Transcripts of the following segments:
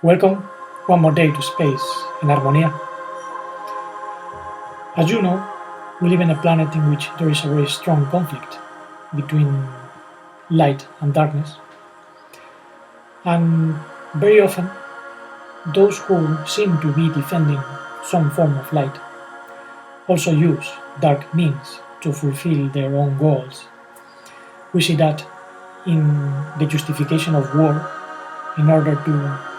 Welcome one more day to Space in Harmonia. As you know, we live in a planet in which there is a very strong conflict between light and darkness, and very often those who seem to be defending some form of light also use dark means to fulfill their own goals. We see that in the justification of war in order to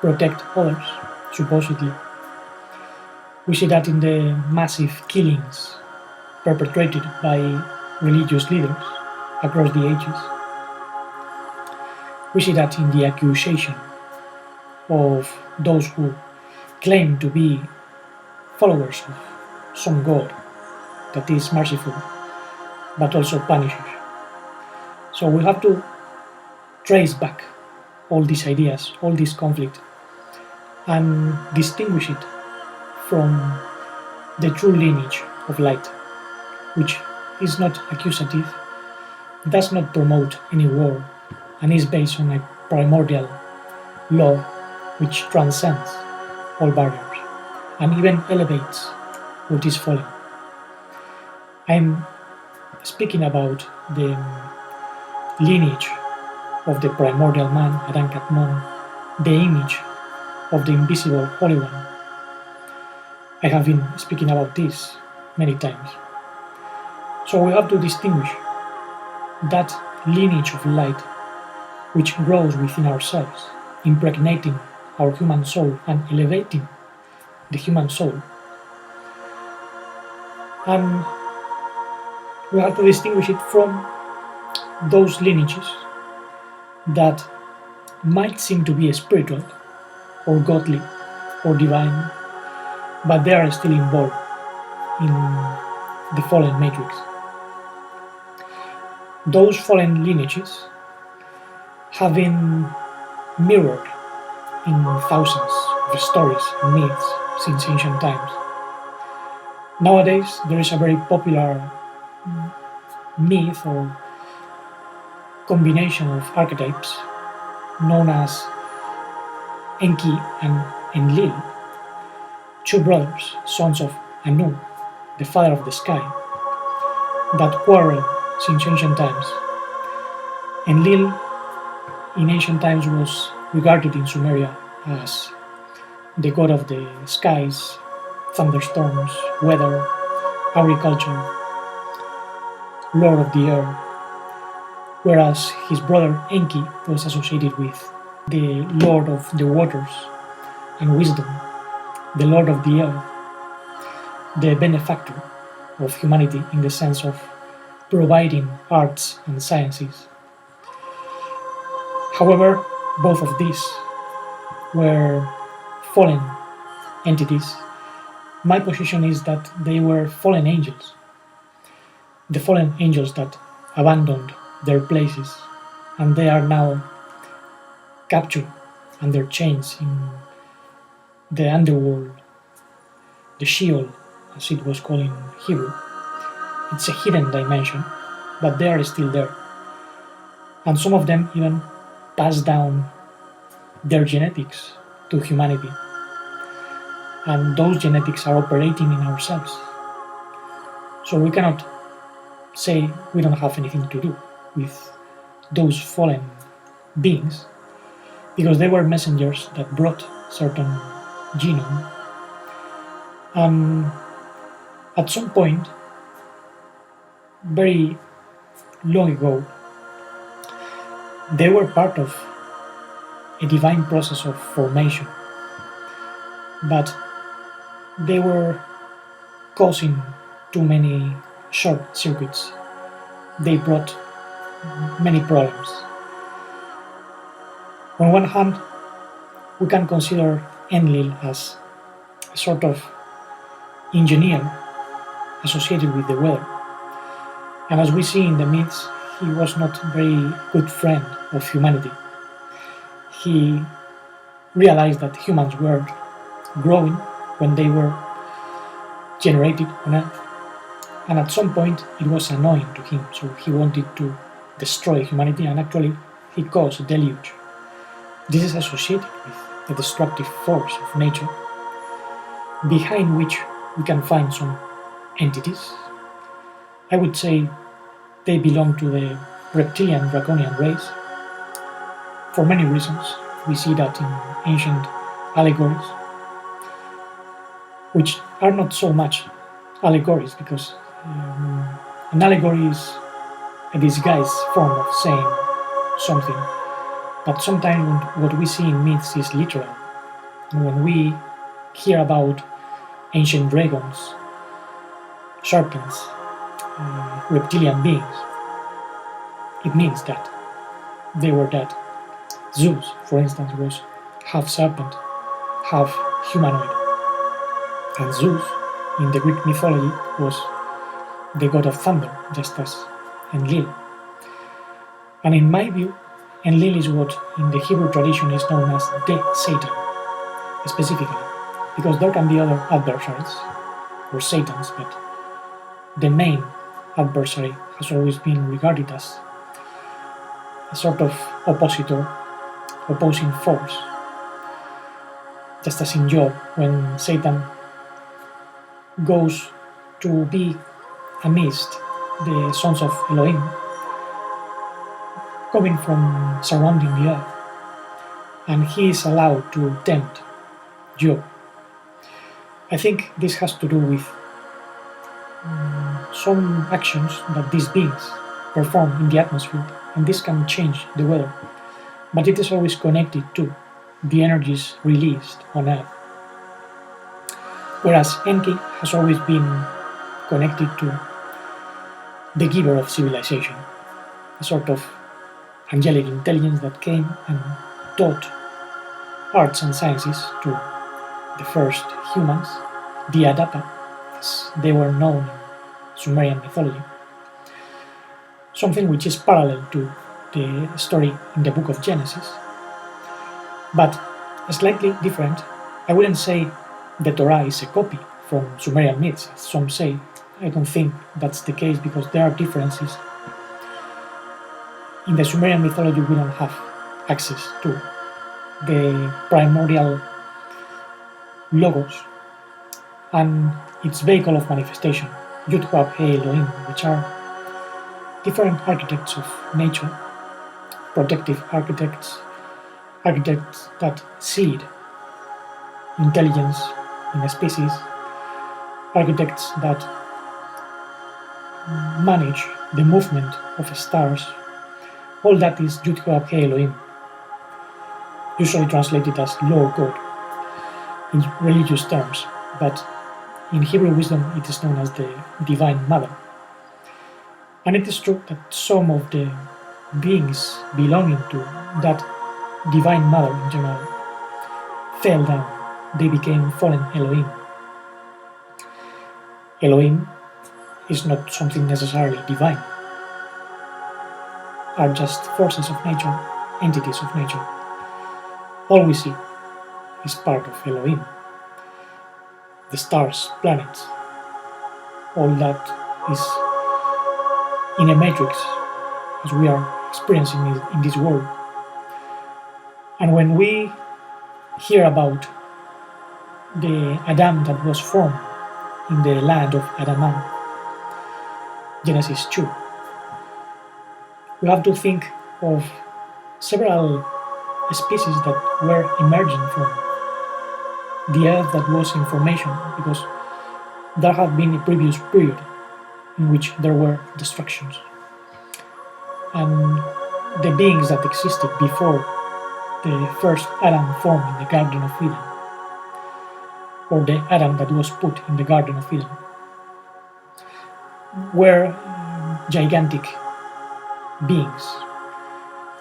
protect others, supposedly. We see that in the massive killings perpetrated by religious leaders across the ages. We see that in the accusation of those who claim to be followers of some god that is merciful but also punishes. So we have to trace back all these ideas, all this conflict, and distinguish it from the true lineage of light, which is not accusative, does not promote any war, and is based on a primordial law which transcends all barriers and even elevates what is fallen. I'm speaking about the lineage of the primordial man, Adam Kadmon, the image of the invisible Holy One. I have been speaking about this many times. So we have to distinguish that lineage of light which grows within ourselves, impregnating our human soul and elevating the human soul. And we have to distinguish it from those lineages that might seem to be spiritual or godly or divine, but they are still involved in the fallen matrix. Those fallen lineages have been mirrored in thousands of stories and myths since ancient times. Nowadays, there is a very popular myth or combination of archetypes known as Enki and Enlil, two brothers, sons of Anu, the father of the sky, that quarrel since ancient times. Enlil in ancient times was regarded in Sumeria as the god of the skies, thunderstorms, weather, agriculture, lord of the air, whereas his brother Enki was associated with the lord of the waters and wisdom, the lord of the earth, the benefactor of humanity in the sense of providing arts and sciences. However, both of these were fallen entities. My position is that they were fallen angels, the fallen angels that abandoned their places and they are now captured under chains in the underworld, the Sheol, as it was called in Hebrew. It's a hidden dimension, but they are still there. And some of them even pass down their genetics to humanity. And those genetics are operating in ourselves. So we cannot say we don't have anything to do with those fallen beings, because they were messengers that brought certain genome. And at some point, very long ago, they were part of a divine process of formation, but they were causing too many short circuits. They brought many problems. On one hand, we can consider Enlil as a sort of engineer associated with the weather. And as we see in the myths, he was not a very good friend of humanity. He realized that humans were growing when they were generated on Earth. And at some point it was annoying to him, so he wanted to destroy humanity, and actually he caused a deluge This is associated with the destructive force of nature, behind which we can find some entities. I would say they belong to the reptilian draconian race. For many reasons, we see that in ancient allegories, which are not so much allegories, because an allegory is a disguised form of saying something, but sometimes what we see in myths is literal. And when we hear about ancient dragons, serpents, reptilian beings, it means that they were dead. Zeus, for instance, was half serpent, half humanoid. And Zeus, in the Greek mythology, was the god of thunder, just as Enlil. And in my view, Enlil is what in the Hebrew tradition is known as the Satan, specifically, because there can be other adversaries, or Satans, but the main adversary has always been regarded as a sort of opposing force. Just as in Job, when Satan goes to be amidst the sons of Elohim, coming from surrounding the earth, and he is allowed to tempt Job. I think this has to do with some actions that these beings perform in the atmosphere, and this can change the weather, but it is always connected to the energies released on Earth. Whereas Enki has always been connected to the giver of civilization, a sort of angelic intelligence that came and taught arts and sciences to the first humans, the Adapa, as they were known in Sumerian mythology. Something which is parallel to the story in the book of Genesis, but slightly different. I wouldn't say the Torah is a copy from Sumerian myths, as some say. I don't think that's the case, because there are differences. In the Sumerian mythology, we don't have access to the primordial logos and its vehicle of manifestation, Yud-Hwab He Elohim, which are different architects of nature, protective architects that seed intelligence in a species, architects that manage the movement of stars. All that is Yud-Hwab He Elohim, usually translated as Lord God in religious terms, but in Hebrew wisdom it is known as the Divine Mother. And it is true that some of the beings belonging to that Divine Mother in general fell down. They became fallen Elohim. Elohim is not something necessarily divine, are just forces of nature, entities of nature. All we see is part of Elohim. The stars, planets, all that is in a matrix as we are experiencing it in this world. And when we hear about the Adam that was formed in the land of Adamah, Genesis 2, we have to think of several species that were emerging from the earth that was in formation, because there had been a previous period in which there were destructions. And the beings that existed before the first Adam formed in the Garden of Eden, or the Adam that was put in the Garden of Eden, were gigantic beings,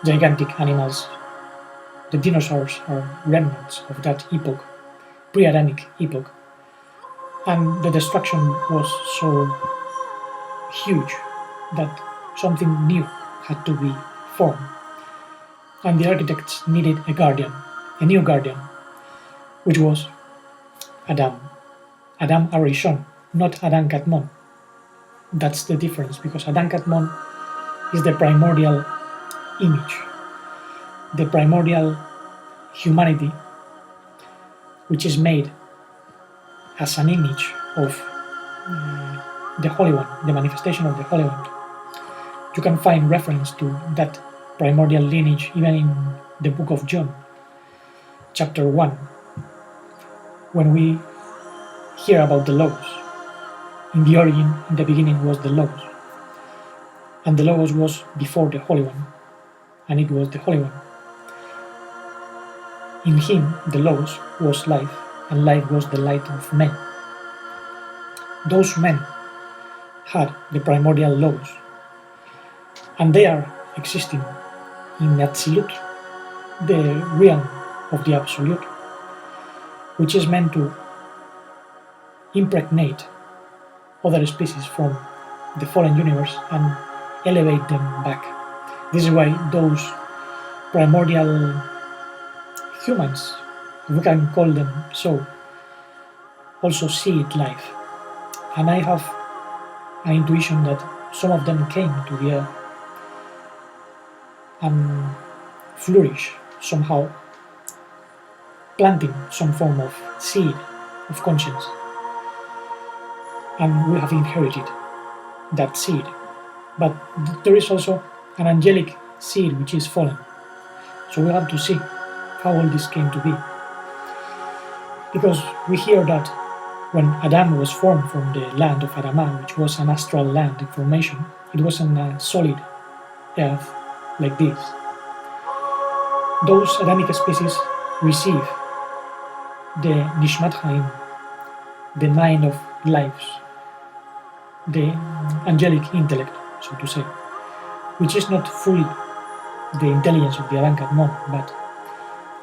gigantic animals. The dinosaurs are remnants of that epoch, pre-Adamic epoch, and the destruction was so huge that something new had to be formed, and the architects needed a guardian, a new guardian, which was Adam Arishon, not Adam Kadmon. That's the difference, because Adam Kadmon is the primordial image, the primordial humanity, which is made as an image of the Holy One, the manifestation of the Holy One. You can find reference to that primordial lineage even in the book of John, chapter 1, when we hear about the Logos. In the origin, in the beginning was the Logos, and the Logos was before the Holy One, and it was the Holy One. In him, the Logos was life, and life was the light of men. Those men had the primordial Logos, and they are existing in Atzilut, the realm of the Absolute, which is meant to impregnate other species from the fallen universe and elevate them back. This is why those primordial humans, if we can call them so, also see it life. And I have an intuition that some of them came to the earth and flourish somehow, planting some form of seed of conscience. And we have inherited that seed. But there is also an angelic seed which is fallen. So we have to see how all this came to be. Because we hear that when Adam was formed from the land of Adama, which was an astral land in formation, it wasn't a solid earth like this. Those Adamic species receive the Nishmat Haim, the nine of lives, the angelic intellect, so to say, which is not fully the intelligence of the Adam Kadmon, but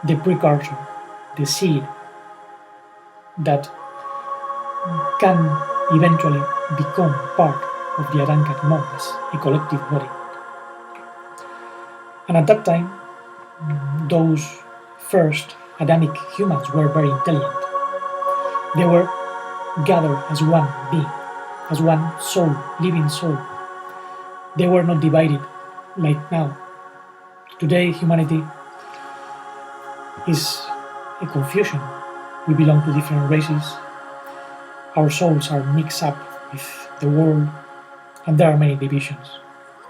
the precursor, the seed that can eventually become part of the Adam Kadmon as a collective body. And at that time, those first Adamic humans were very intelligent. They were gathered as one being, as one soul, living soul. They were not divided like now. Today, humanity is a confusion. We belong to different races. Our souls are mixed up with the world, and there are many divisions.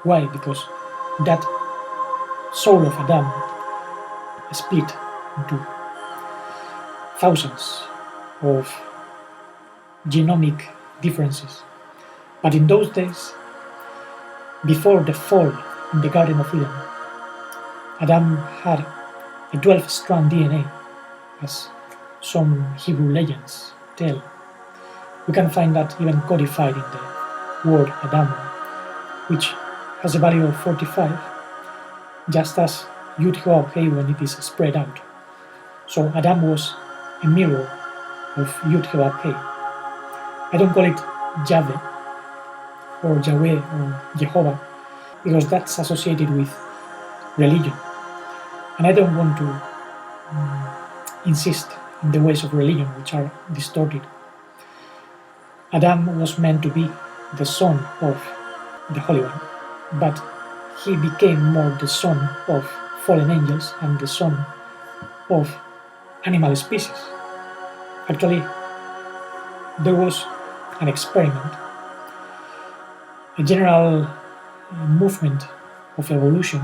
Why? Because that soul of Adam split into thousands of genomic differences. But in those days, before the fall in the Garden of Eden, Adam had a 12-strand DNA, as some Hebrew legends tell. We can find that even codified in the word Adam, which has a value of 45, just as Yud-Heh when it is spread out. So Adam was a mirror of Yud-Heh. I don't call it Yahweh or Yahweh or Jehovah because that's associated with religion. And I don't want to insist in the ways of religion which are distorted. Adam was meant to be the son of the Holy One, but he became more the son of fallen angels and the son of animal species. Actually, there was an experiment, a general movement of evolution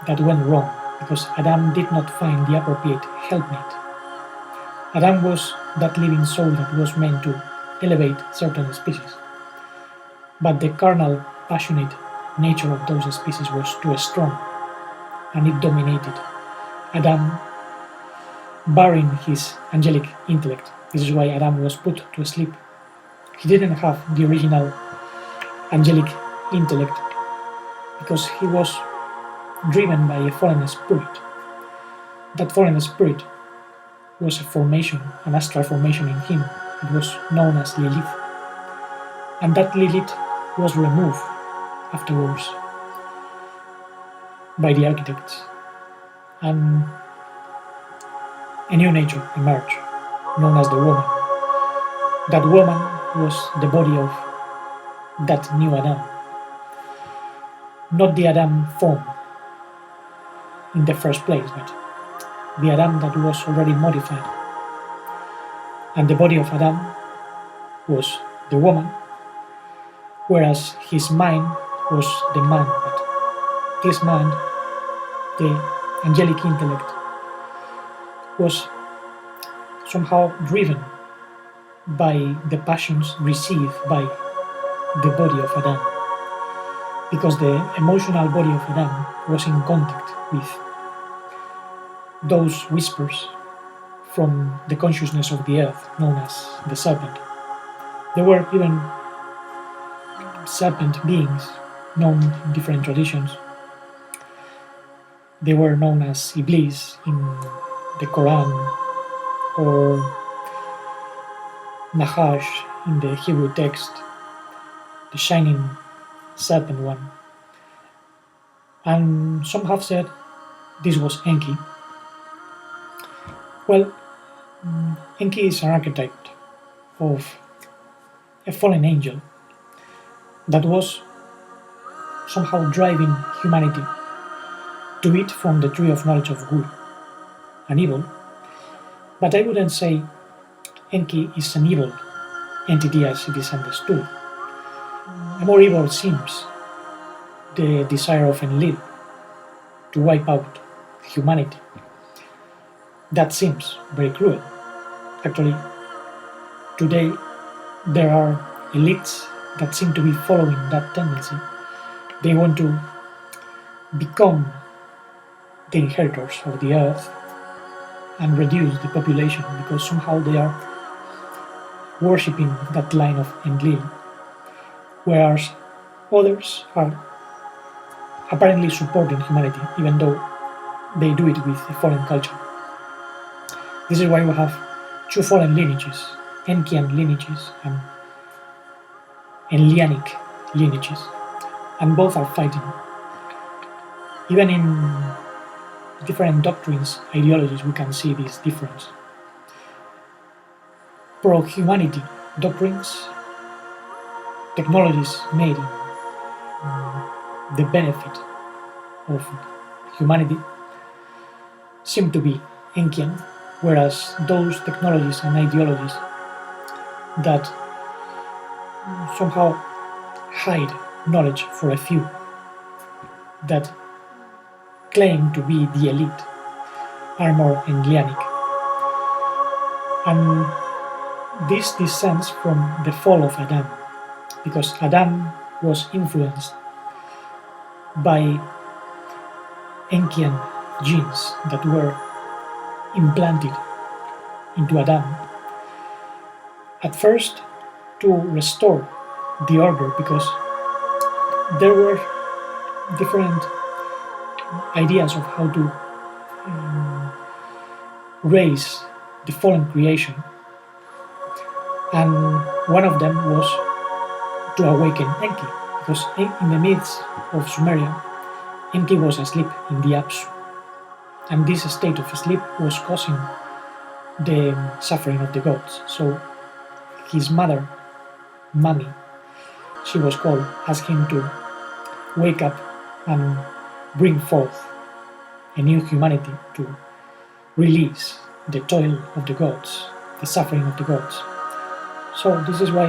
that went wrong because Adam did not find the appropriate helpmate. Adam was that living soul that was meant to elevate certain species, but the carnal, passionate nature of those species was too strong, and it dominated Adam, barring his angelic intellect. This is why Adam was put to sleep. He didn't have the original angelic intellect because he was driven by a fallen spirit. That fallen spirit was a formation, an astral formation in him. It was known as Lilith. And that Lilith was removed afterwards by the architects. And a new nature emerged, known as the woman. That woman was the body of that new Adam. Not the Adam form in the first place, but the Adam that was already modified. And the body of Adam was the woman, whereas his mind was the man. But this man, the angelic intellect, was somehow driven by the passions received by the body of Adam, because the emotional body of Adam was in contact with those whispers from the consciousness of the earth known as the serpent. There were even serpent beings known in different traditions. They were known as Iblis in the Quran, or Nahash in the Hebrew text, the shining serpent one. And some have said this was Enki. Well, Enki is an archetype of a fallen angel that was somehow driving humanity to eat from the tree of knowledge of good and evil. But I wouldn't say Enki is an evil entity as it is understood. A more evil seems the desire of Enlil to wipe out humanity. That seems very cruel. Actually, today there are elites that seem to be following that tendency. They want to become the inheritors of the earth and reduce the population because somehow they are worshipping that line of Enlil, whereas others are apparently supporting humanity, even though they do it with a foreign culture. This is why we have two fallen lineages, Enkian lineages and Enlianic lineages, and both are fighting. Even in different doctrines, ideologies, we can see this difference. Pro-humanity doctrines, technologies made in the benefit of humanity, seem to be Enkian, whereas those technologies and ideologies that somehow hide knowledge for a few, that claim to be the elite, are more Enlianic. And this descends from the fall of Adam, because Adam was influenced by Enkian genes that were implanted into Adam, at first to restore the order, because there were different ideas of how to raise the fallen creation, and one of them was to awaken Enki, because in the myths of Sumeria, Enki was asleep in the Apsu, and this state of sleep was causing the suffering of the gods. So his mother, Mami, she was called, asked him to wake up and bring forth a new humanity to release the toil of the gods, the suffering of the gods. So this is why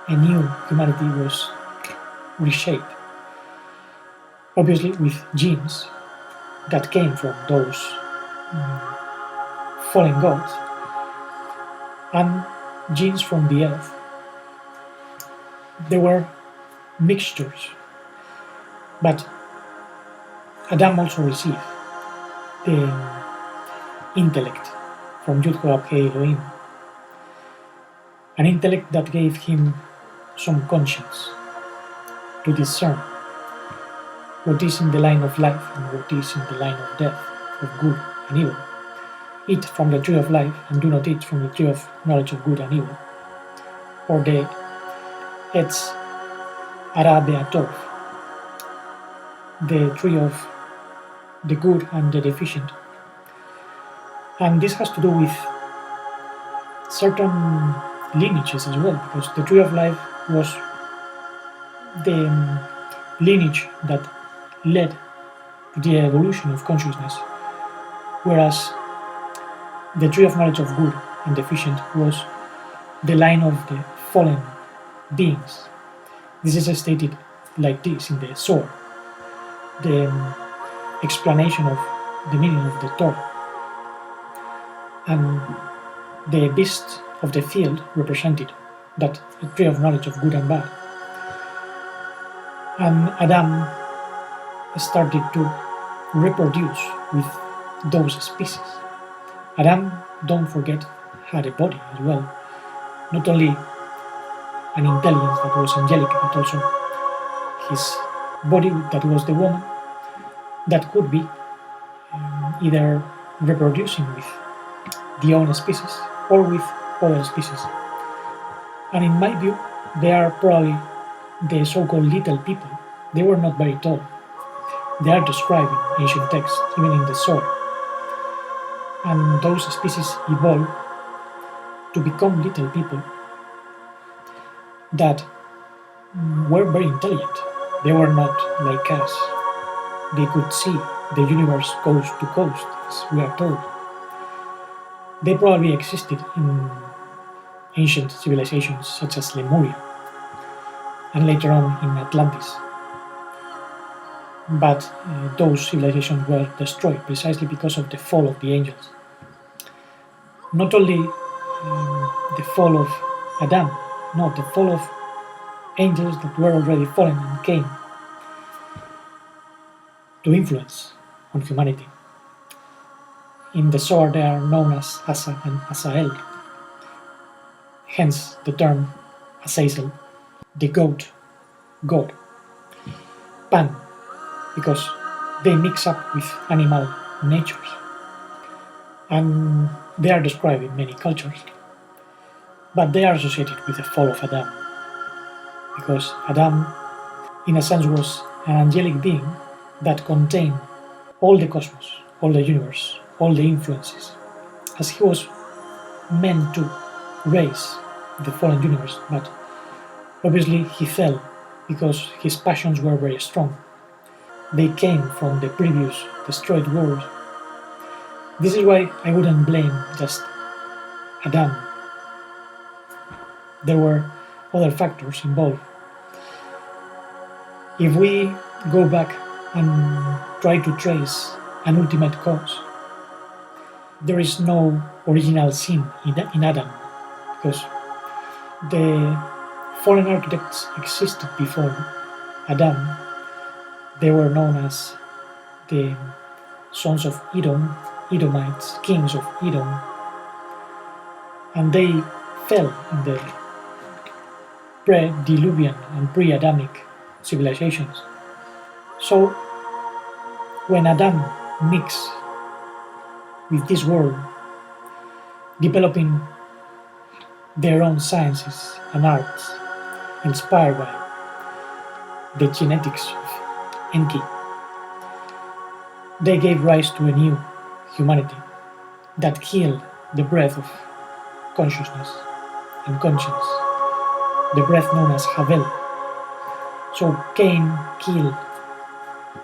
a new humanity was reshaped, obviously with genes that came from those fallen gods and genes from the earth. There were mixtures, but Adam also received the intellect from Yud-Hod-He Elohim, an intellect that gave him some conscience to discern what is in the line of life and what is in the line of death, of good and evil. Eat from the tree of life and do not eat from the tree of knowledge of good and evil. Or the Etz Ara Be'atov, the tree of the good and the deficient. And this has to do with certain lineages as well, because the tree of life was the lineage that led to the evolution of consciousness whereas the tree of knowledge of good and deficient was the line of the fallen beings. This is stated like this in the sword, the explanation of the meaning of the Torah. And the beast of the field represented that tree of knowledge of good and bad. And Adam started to reproduce with those species. Adam, don't forget, had a body as well, not only an intelligence that was angelic, but also his body that was the woman, that could be either reproducing with the own species or with other species. And in my view, they are probably the so-called little people. They were not very tall. They are described in ancient texts, even in the sword. And those species evolved to become little people that were very intelligent. They were not like us. They could see the universe coast to coast, as we are told. They probably existed in ancient civilizations such as Lemuria, and later on in Atlantis. But those civilizations were destroyed precisely because of the fall of the angels. Not only the fall of Adam, no, the fall of angels that were already fallen and came to influence on humanity. In the sword they are known as Asa and Asael, hence the term Azazel, the goat god. Pan, because they mix up with animal natures. And they are described in many cultures, but they are associated with the fall of Adam, because Adam, in a sense, was an angelic being that contained all the cosmos, all the universe, all the influences, as he was meant to raise the fallen universe, but obviously he fell because his passions were very strong. They came from the previous destroyed world. This is why I wouldn't blame just Adam. There were other factors involved. If we go back and try to trace an ultimate cause, there is no original sin in Adam, because the fallen architects existed before Adam. They were known as the sons of Edom, Edomites, kings of Edom, and they fell in the pre-Diluvian and pre-Adamic civilizations. So when Adam mixed with this world, developing their own sciences and arts, inspired by the genetics of Enki, they gave rise to a new humanity that killed the breath of consciousness and conscience, the breath known as Havel. So Cain killed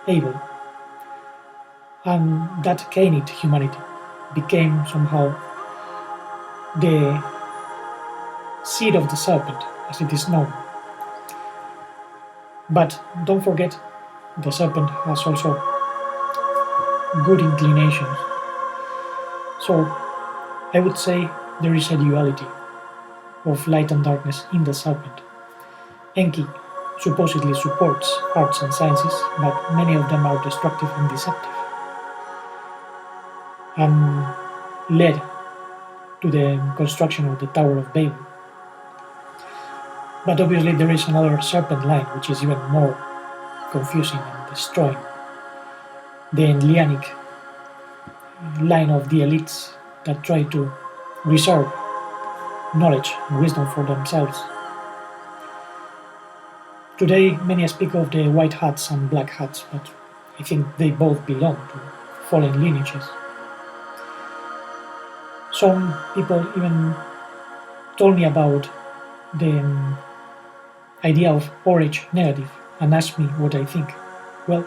Abel, and that Cainite humanity became somehow the seed of the serpent, as it is known. But don't forget, the serpent has also good inclinations. So I would say there is a duality of light and darkness in the serpent. Enki supposedly supports arts and sciences, but many of them are destructive and deceptive, and led to the construction of the Tower of Babel. But obviously there is another serpent line which is even more confusing and destroying. The Enlianic line of the elites that try to reserve knowledge and wisdom for themselves. Today many speak of the white hats and black hats, but I think they both belong to fallen lineages. Some people even told me about the idea of RH negative and asked me what I think. Well,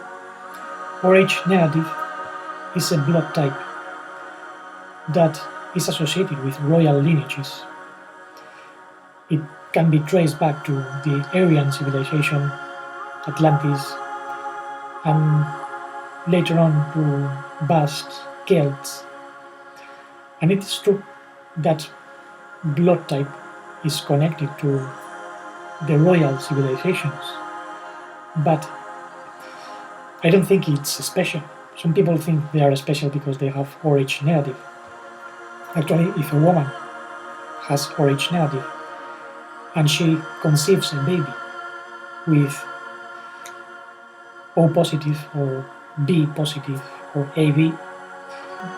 RH negative is a blood type that is associated with royal lineages. It can be traced back to the Aryan civilization, Atlantis, and later on to Basques, Celts. And it is true that blood type is connected to the royal civilizations, but I don't think it's special. Some people think they are special because they have Rh negative. Actually, if a woman has Rh negative and she conceives a baby with O positive or B positive or AB,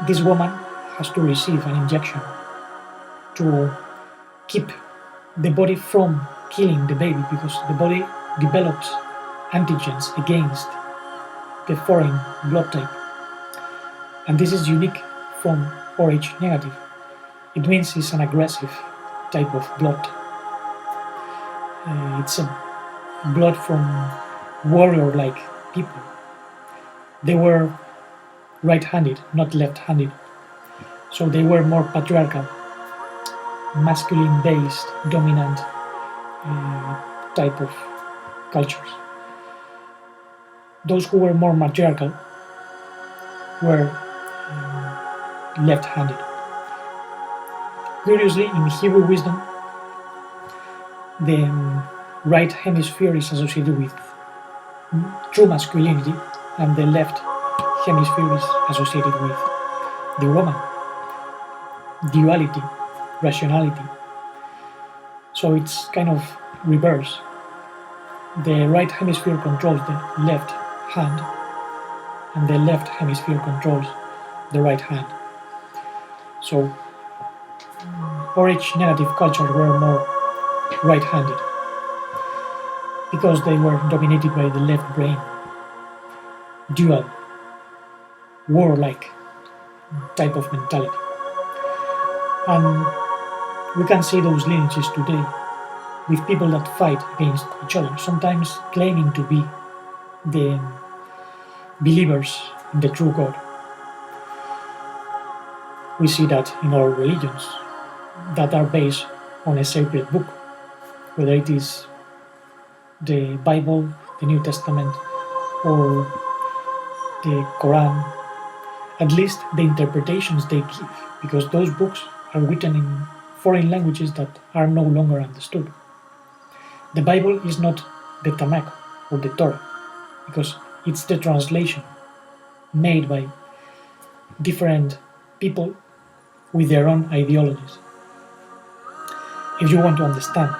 this woman has to receive an injection to keep the body from killing the baby, because the body develops antigens against the foreign blood type. And this is unique from Rh negative. It means it's an aggressive type of blood. It's a blood from warrior-like people. They were right-handed, not left-handed. So they were more patriarchal, masculine-based, dominant type of cultures. Those who were more matriarchal were left-handed. Curiously, in Hebrew wisdom, the right hemisphere is associated with true masculinity, and the left hemisphere is associated with the woman, duality, rationality. So it's kind of reverse. The right hemisphere controls the left hand, and the left hemisphere controls the right hand. So Rh negative cultures were more right-handed because they were dominated by the left brain, dual, warlike type of mentality. And we can see those lineages today with people that fight against each other, sometimes claiming to be the believers in the true God. We see that in all religions that are based on a sacred book, whether it is the Bible, the New Testament, or the Quran, at least the interpretations they give, because those books are written in foreign languages that are no longer understood. The Bible is not the Tanakh or the Torah, because it's the translation made by different people with their own ideologies. If you want to understand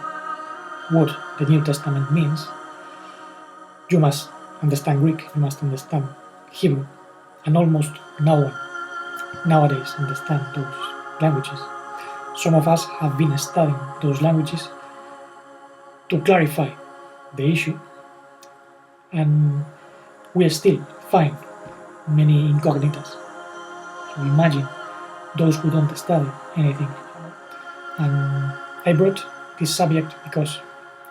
what the New Testament means, you must understand Greek, you must understand Hebrew, and almost no one nowadays understands those languages. Some of us have been studying those languages to clarify the issue, and we still find many incognitas. So imagine those who don't study anything. And I brought this subject because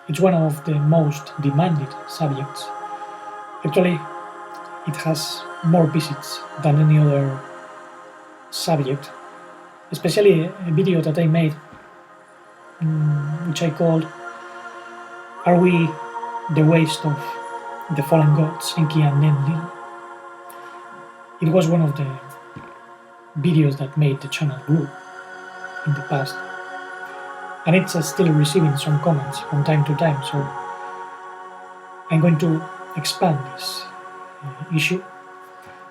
it's one of the most demanded subjects. Actually, it has more visits than any other subject, especially a video that I made, which I called "Are We the Waste of the Fallen Gods, Enki and Enlil?" It was one of the videos that made the channel grow in the past, and it's still receiving some comments from time to time, so I'm going to expand this issue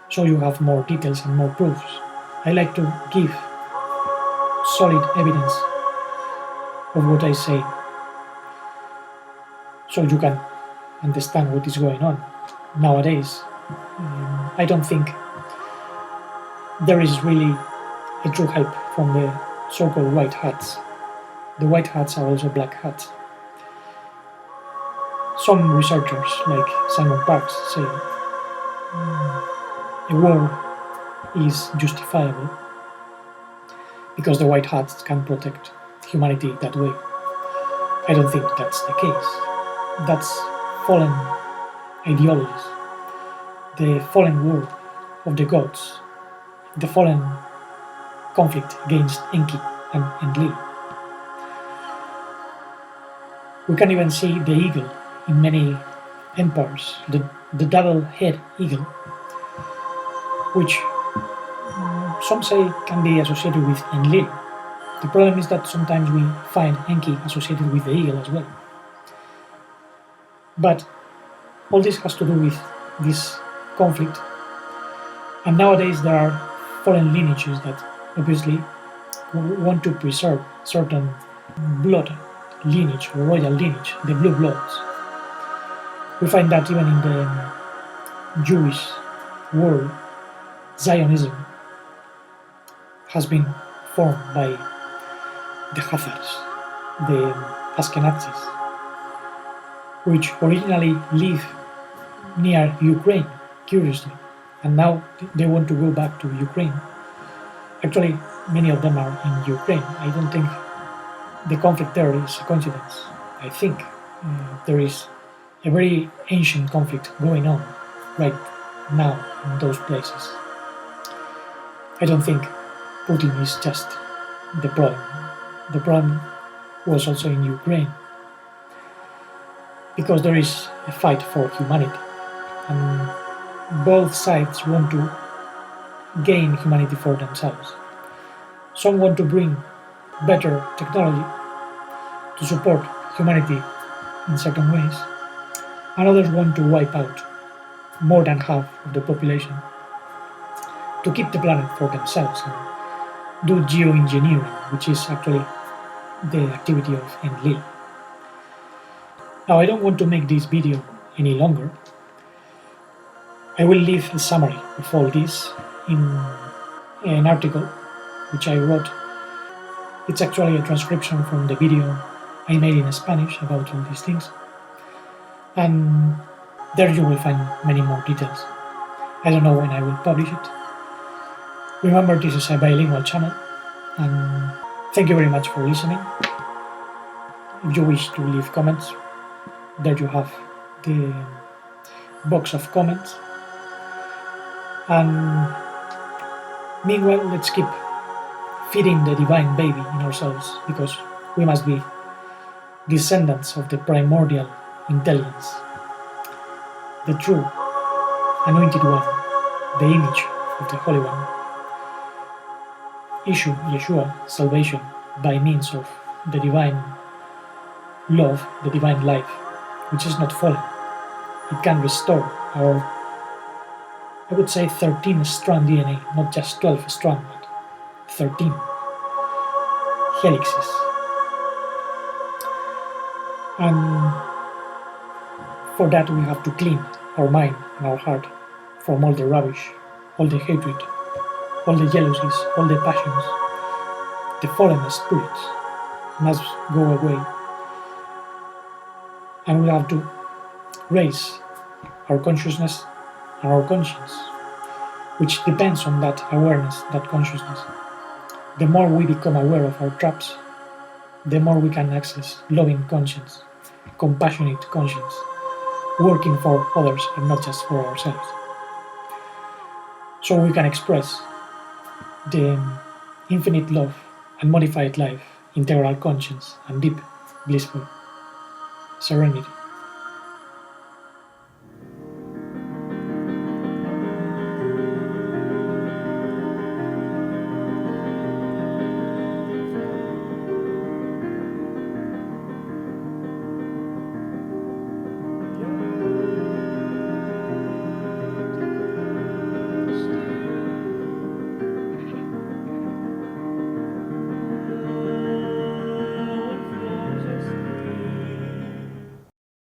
so you have more details and more proofs. I like to give solid evidence of what I say so you can understand what is going on. Nowadays, I don't think there is really a true help from the so-called white hats. The white hats are also black hats. Some researchers, like Simon Parks, say a war is justifiable because the white hats can protect humanity that way. I don't think that's the case. That's fallen ideologies, the fallen world of the gods, the fallen conflict against Enki and Enlil. We can even see the eagle in many empires, the double-head eagle, which some say can be associated with Enlil. The problem is that sometimes we find Enki associated with the eagle as well. But all this has to do with this conflict. And nowadays there are fallen lineages that obviously want to preserve certain blood lineage or royal lineage, the blue bloods. We find that even in the Jewish world, Zionism has been formed by the Hathars, the Ashkenazis, which originally lived near Ukraine, curiously, and now they want to go back to Ukraine. Actually, many of them are in Ukraine. I don't think the conflict there is a coincidence. I think there is a very ancient conflict going on right now in those places. I don't think Putin is just the problem. The problem was also in Ukraine, because there is a fight for humanity, and both sides want to gain humanity for themselves. Some want to bring better technology to support humanity in certain ways, and others want to wipe out more than half of the population to keep the planet for themselves and do geoengineering, which is actually the activity of Enlil. Now, I don't want to make this video any longer. I will leave a summary of all this in an article which I wrote. It's actually a transcription from the video I made in Spanish about all these things, and there you will find many more details. I don't know when I will publish it. Remember, this is a bilingual channel, and thank you very much for listening. If you wish to leave comments, there you have the box of comments. And meanwhile, let's keep feeding the divine baby in ourselves, because we must be descendants of the primordial intelligence, the true anointed one, the image of the Holy One. Issue Yeshua salvation by means of the divine love, the divine life, which is not fallen. It can restore our, I would say, 13-strand DNA, not just 12-strand, but 13 helixes. And for that we have to clean our mind and our heart from all the rubbish, all the hatred, all the jealousies, all the passions. The fallen spirits must go away, and we have to raise our consciousness and our conscience, which depends on that awareness, that consciousness. The more we become aware of our traps, the more we can access loving conscience, compassionate conscience, working for others and not just for ourselves. So we can express the infinite love and modified life, integral conscience, and deep, blissful serenity.